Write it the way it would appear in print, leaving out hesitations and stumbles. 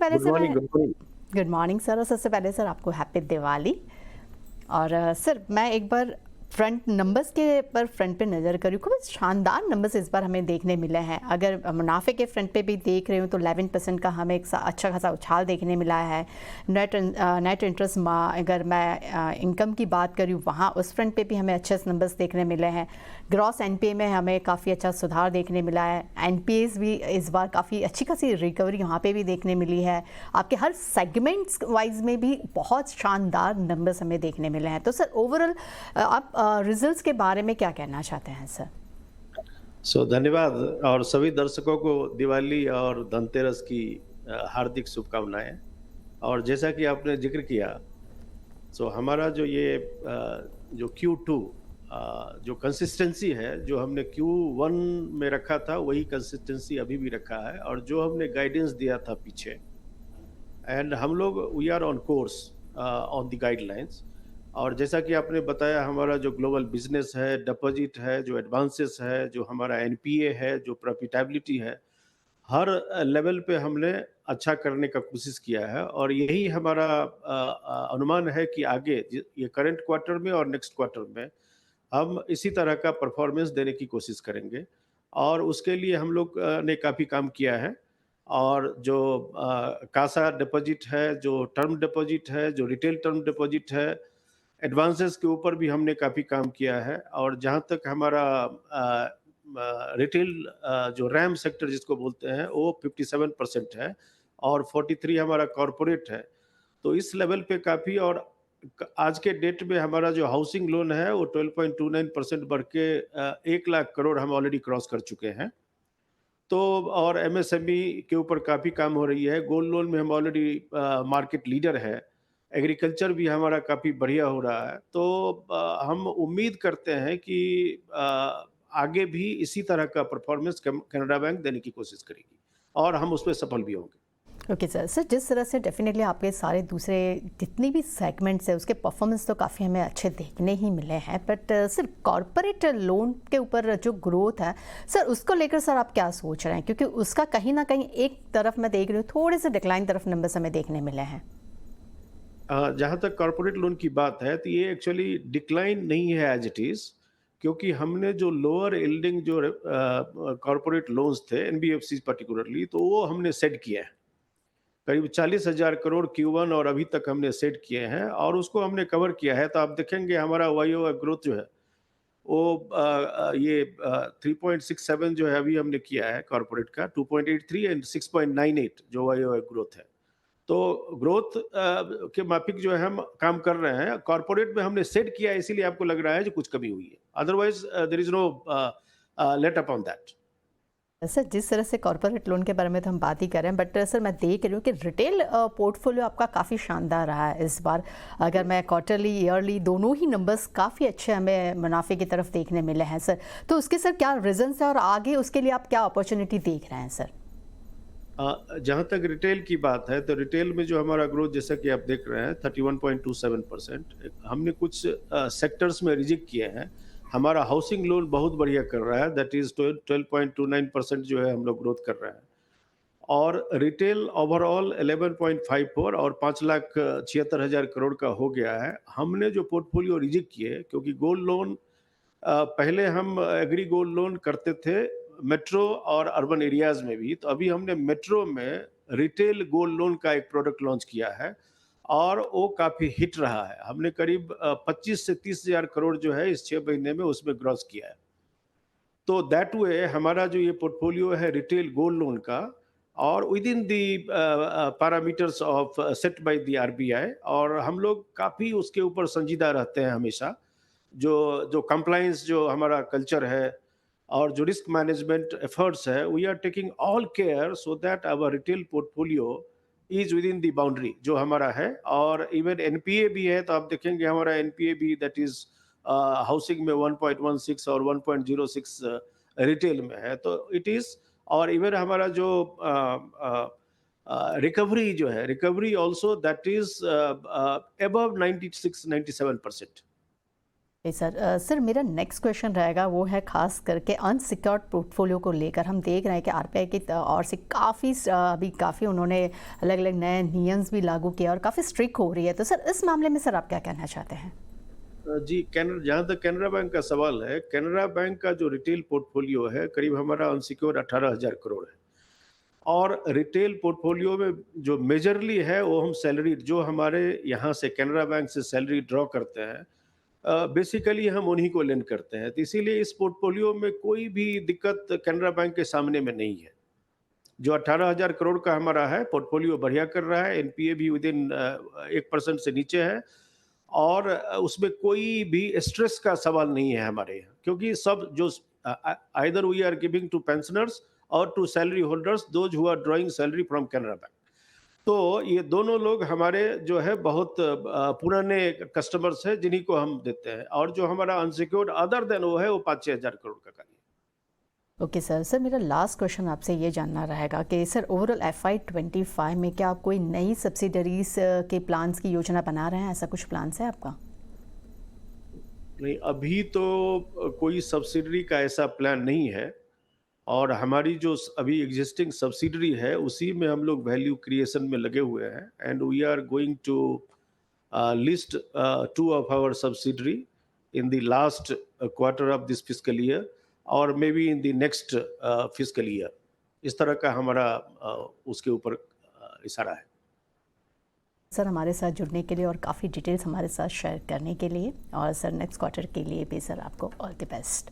पहले गुड से मैं morning, good morning. Good morning sir, और सबसे पहले सर आपको हैप्पी दिवाली। और सर मैं एक बार फ्रंट नंबर्स के पर फ्रंट पे नज़र करूँ, खूब शानदार नंबर्स इस बार हमें देखने मिले हैं। अगर मुनाफे के फ्रंट पे भी देख रहे हो तो 11% का हमें एक अच्छा खासा उछाल देखने मिला है। नेट इंटरेस्ट अगर मैं इनकम की बात करूँ, वहाँ उस फ्रंट पे भी हमें अच्छे नंबर्स देखने मिले हैं। ग्रॉस एनपीए में हमें काफ़ी अच्छा सुधार देखने मिला है। एनपीएस भी इस बार काफ़ी अच्छी खासी रिकवरी यहाँ पे भी देखने मिली है। आपके हर सेगमेंट्स वाइज में भी बहुत शानदार नंबर्स हमें देखने मिले हैं। तो सर ओवरऑल आप रिजल्ट्स के बारे में क्या कहना चाहते हैं सर? धन्यवाद और सभी दर्शकों को दिवाली और धनतेरस की हार्दिक शुभकामनाएँ। और जैसा कि आपने ज़िक्र किया, हमारा जो ये जो Q2 जो कंसिस्टेंसी है, जो हमने Q1 में रखा था, वही कंसिस्टेंसी अभी भी रखा है और जो हमने गाइडेंस दिया था पीछे, एंड हम लोग we are on course on the guidelines. और जैसा कि आपने बताया, हमारा जो ग्लोबल बिजनेस है, डिपॉजिट है, जो एडवांसेस है, जो हमारा एनपीए है, जो प्रॉफिटेबिलिटी है, हर लेवल पे हमने अच्छा करने का कोशिश किया है और यही हमारा अनुमान है कि आगे ये करंट क्वार्टर में और नेक्स्ट क्वार्टर में हम इसी तरह का परफॉर्मेंस देने की कोशिश करेंगे। और उसके लिए हम लोग ने काफ़ी काम किया है। और जो कासा डिपॉजिट है, जो टर्म डिपॉजिट है, जो रिटेल टर्म डिपॉजिट है, एडवांसेस के ऊपर भी हमने काफ़ी काम किया है। और जहाँ तक हमारा रिटेल जो रैम सेक्टर जिसको बोलते हैं, वो 57% है और 43 हमारा कॉरपोरेट है। तो इस लेवल पे काफ़ी। और आज के डेट में हमारा जो हाउसिंग लोन है वो 12.29% बढ़ के 1 लाख करोड़ हम ऑलरेडी क्रॉस कर चुके हैं। तो और एमएसएमई के ऊपर काफ़ी काम हो रही है। गोल्ड लोन में हम ऑलरेडी मार्केट लीडर है। एग्रीकल्चर भी हमारा काफ़ी बढ़िया हो रहा है। तो हम उम्मीद करते हैं कि आगे भी इसी तरह का परफॉर्मेंस कैनरा बैंक देने की कोशिश करेगी और हम उसमें सफल भी होंगे। Okay sir. सर जिस तरह से डेफिनेटली आपके सारे दूसरे जितनी भी सेगमेंट्स है उसके परफॉर्मेंस तो काफ़ी हमें अच्छे देखने ही मिले हैं, बट सर कॉरपोरेट लोन के ऊपर जो ग्रोथ है सर, उसको लेकर सर आप क्या सोच रहे हैं? क्योंकि उसका कहीं ना कहीं एक तरफ मैं देख रही हूँ थोड़े से डिक्लाइन तरफ नंबर्स हमें देखने मिले हैं। जहाँ तक कॉर्पोरेट लोन की बात है, तो ये एक्चुअली डिक्लाइन नहीं है एज इट इज़, क्योंकि हमने जो लोअर यील्डिंग जो कॉर्पोरेट लोन्स थे, एनबीएफसी पर्टिकुलरली, तो वो हमने सेट किए हैं। करीब 40,000 करोड़ Q1 और अभी तक हमने सेट किए हैं और उसको हमने कवर किया है। तो आप देखेंगे हमारा वाईओवाई ग्रोथ जो है वो ये 3.67 जो है अभी हमने किया है कॉर्पोरेट का, 2.83 एंड 6.98 जो वाईओवाई ग्रोथ है। तो ग्रोथ के माफिक जो है हम काम कर रहे हैं। कॉर्पोरेट में हमने सेट किया है, इसीलिए आपको लग रहा है जो कुछ कमी हुई है। Otherwise there is no let up on that. Sir जिस तरह से कॉर्पोरेट लोन के बारे में तो हम बात ही कर रहे हैं, बट सर मैं देख रही हूँ कि रिटेल पोर्टफोलियो आपका काफ़ी शानदार रहा है इस बार। अगर मैं क्वार्टरली ईयरली दोनों ही नंबर्स काफ़ी अच्छे हमें मुनाफे की तरफ देखने मिले हैं सर। तो उसके सर क्या रीजंस है और आगे उसके लिए आप क्या अपॉर्चुनिटी देख रहे हैं सर? जहाँ तक रिटेल की बात है, तो रिटेल में जो हमारा ग्रोथ जैसा कि आप देख रहे हैं 31.27%। हमने कुछ सेक्टर्स में रिजेक्ट किए हैं। हमारा हाउसिंग लोन बहुत बढ़िया कर रहा है, दैट इज 12.29% जो है हम लोग ग्रोथ कर रहे हैं। और रिटेल ओवरऑल 11.54 और 5,76,000 करोड़ का हो गया है। हमने जो पोर्टफोलियो रिजेक्ट किए, क्योंकि गोल्ड लोन पहले हम एग्री गोल्ड लोन करते थे मेट्रो और अर्बन एरियाज में भी, तो अभी हमने मेट्रो में रिटेल गोल्ड लोन का एक प्रोडक्ट लॉन्च किया है और वो काफ़ी हिट रहा है। हमने करीब 25 से 30,000 करोड़ जो है इस 6 महीने में उसमें ग्रॉस किया है। तो दैट वे हमारा जो ये पोर्टफोलियो है रिटेल गोल्ड लोन का, और with in the parameters of set by the RBI, और हम लोग काफ़ी उसके ऊपर संजीदा रहते हैं हमेशा। जो जो कंप्लायंस जो हमारा कल्चर है और जो रिस्क मैनेजमेंट एफर्ट्स है, we are taking all care so that our retail portfolio is within the boundary जो हमारा है। और इवन एनपीए भी है, तो आप देखेंगे हमारा एनपीए भी दैट इज हाउसिंग में 1.16 और 1.06 रिटेल में है, तो इट इज। और इवन हमारा जो रिकवरी जो है, recovery also that is above 96-97%। Sir sir मेरा नेक्स्ट क्वेश्चन रहेगा वो है खास करके अनसिक्योर्ड पोर्टफोलियो को लेकर। हम देख रहे हैं कि आरबीआई की और से अभी काफ़ी उन्होंने अलग अलग नए नियम्स भी लागू किए और काफ़ी स्ट्रिक्ट हो रही है, तो सर इस मामले में सर आप क्या कहना चाहते हैं? जी, जहाँ तक कैनरा बैंक का सवाल है, कैनरा बैंक का जो रिटेल पोर्टफोलियो है, करीब हमारा अनसिक्योर्ड 18,000 करोड़ है। और रिटेल पोर्टफोलियो में जो मेजरली है, वो हम सैलरी जो हमारे यहाँ से कैनरा बैंक से सैलरी ड्रॉ करते हैं, बेसिकली हम उन्हीं को लेंड करते हैं। तो इसीलिए इस पोर्टफोलियो में कोई भी दिक्कत कैनरा बैंक के सामने में नहीं है। जो 18,000 करोड़ का हमारा है, पोर्टफोलियो बढ़िया कर रहा है, एनपीए भी विदिन 1% से नीचे है और उसमें कोई भी स्ट्रेस का सवाल नहीं है हमारे यहाँ, क्योंकि सब जो either we are giving to pensioners और to salary holders those who are drawing salary from Canara Bank. तो ये दोनों लोग हमारे जो है बहुत पुराने कस्टमर्स हैं जिन्हीं को हम देते हैं, और जो हमारा अनसिक्योर्ड अदर देन वो है वो 5-6 हजार करोड़ का कार्य। Okay sir. सर मेरा लास्ट क्वेश्चन आपसे ये जानना रहेगा कि सर ओवरऑल FY25 में क्या आप कोई नई सब्सिडरीज के प्लान्स की योजना बना रहे हैं? ऐसा कुछ प्लान्स है आपका? नहीं, अभी तो कोई सब्सिडरी का ऐसा प्लान नहीं है, और हमारी जो अभी एग्जिस्टिंग सब्सिडरी है उसी में हम लोग वैल्यू क्रिएशन में लगे हुए हैं, and we are going to list 2 of our subsidiary in the last quarter of this fiscal year और may be in the next fiscal year. इस तरह का हमारा उसके ऊपर इशारा है। सर हमारे साथ जुड़ने के लिए और काफ़ी डिटेल्स हमारे साथ शेयर करने के लिए, और सर नेक्स्ट क्वार्टर के लिए भी सर आपको ऑल द बेस्ट।